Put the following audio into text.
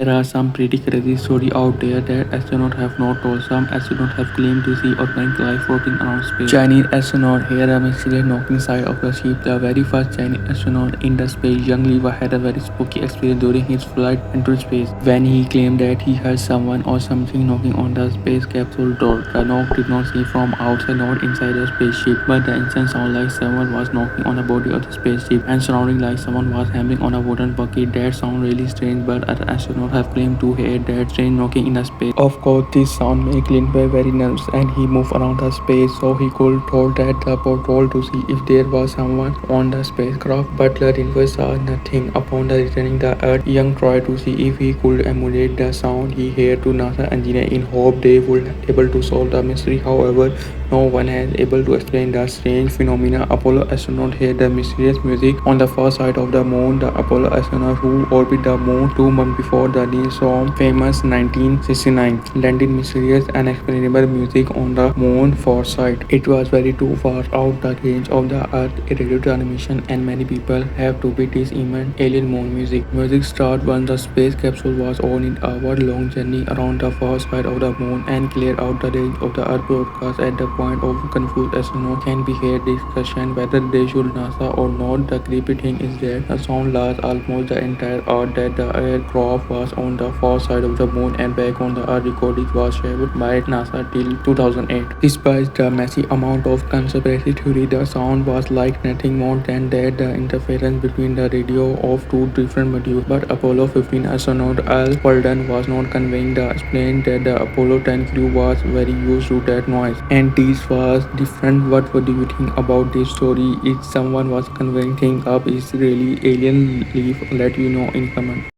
There are some pretty crazy stories out there that astronauts have not told. Some astronauts have claimed to see organic life floating around space. Chinese astronaut heard a mysterious knocking side of the ship. The very first Chinese astronaut in the space, young Li had a very spooky experience during his flight into space when he claimed that he heard someone or something knocking on the space capsule door. The knock did not seem from outside, not inside the spaceship, but the instant sounded like someone was knocking on the body of the spaceship and sounding like someone was hammering on a wooden bucket. That sound really strange, but other astronauts have claimed to hear that strange knocking in the space. Of course, this sound made Lindbergh very nervous and he moved around the space so he could hold at the porthole to see if there was someone on the spacecraft. But Lindbergh saw nothing. Upon the returning the Earth, Young tried to see if he could emulate the sound he heard to NASA engineer in hope they would able to solve the mystery. However, no one has able to explain the strange phenomena. Apollo astronaut heard the mysterious music on the far side of the moon. The Apollo astronaut who orbited the moon 2 months before the Neil Armstrong famous 1969 landed mysterious and unexplainable music on the moon far side. It was very too far out the range of the Earth radio transmission, and many people have to be this event alien moon music. Music started when the space capsule was on its hour-long journey around the far side of the moon and cleared out the range of the Earth broadcast. At the point of confused astronauts can be heard discussion whether they should NASA or not. The creepy thing is that the sound lasted almost the entire hour that the aircraft was on the far side of the moon and back on the Earth. Recording was shared by NASA till 2008. Despite the massive amount of conspiracy theory, the sound was like nothing more than that the interference between the radio of two different modules. But Apollo 15 astronaut Al Walden was not conveying the explained that the Apollo 10 crew was very used to that noise and this was different. What do you think about this story? If someone was conveying things up is really alien, leave let you know in comment.